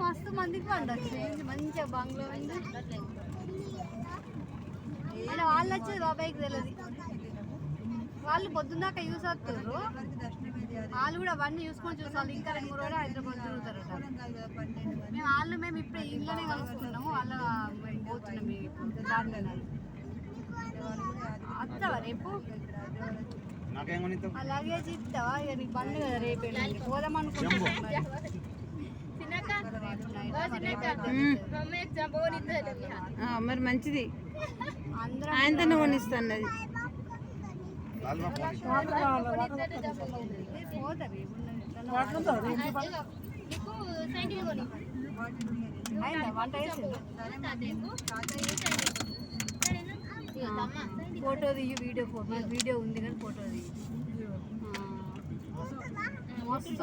మస్తు మందికి పండొచ్చు మంచిగా బంగ్లో ఉంది. అయినా వాళ్ళు వచ్చేది బాబాయ్కి తెలియదు. వాళ్ళు పొద్దున్నాక యూస్ అవుతారు, వాళ్ళు కూడా అవన్నీ చూసుకొని చూసాలి. ఇంకా 2-3 రోజులు హైదరాబాద్ తిరుగుతారట. మేము ఇప్పుడు ఇంట్లోనే కలుసుకున్నాము. వాళ్ళ మేము పోతున్నాం చార్మినార్. వస్తావా రేపు? అలాగే ఇస్తావా? ఇక నీకు బండి కదా రేపు పోదాం అనుకుంటున్నాం. మరి మంచిది, ఆయనతోనే కొనిస్తాను. అది ఫోటో దిగి వీడియో ఉంది కానీ ఫోటో దిగి మస్తు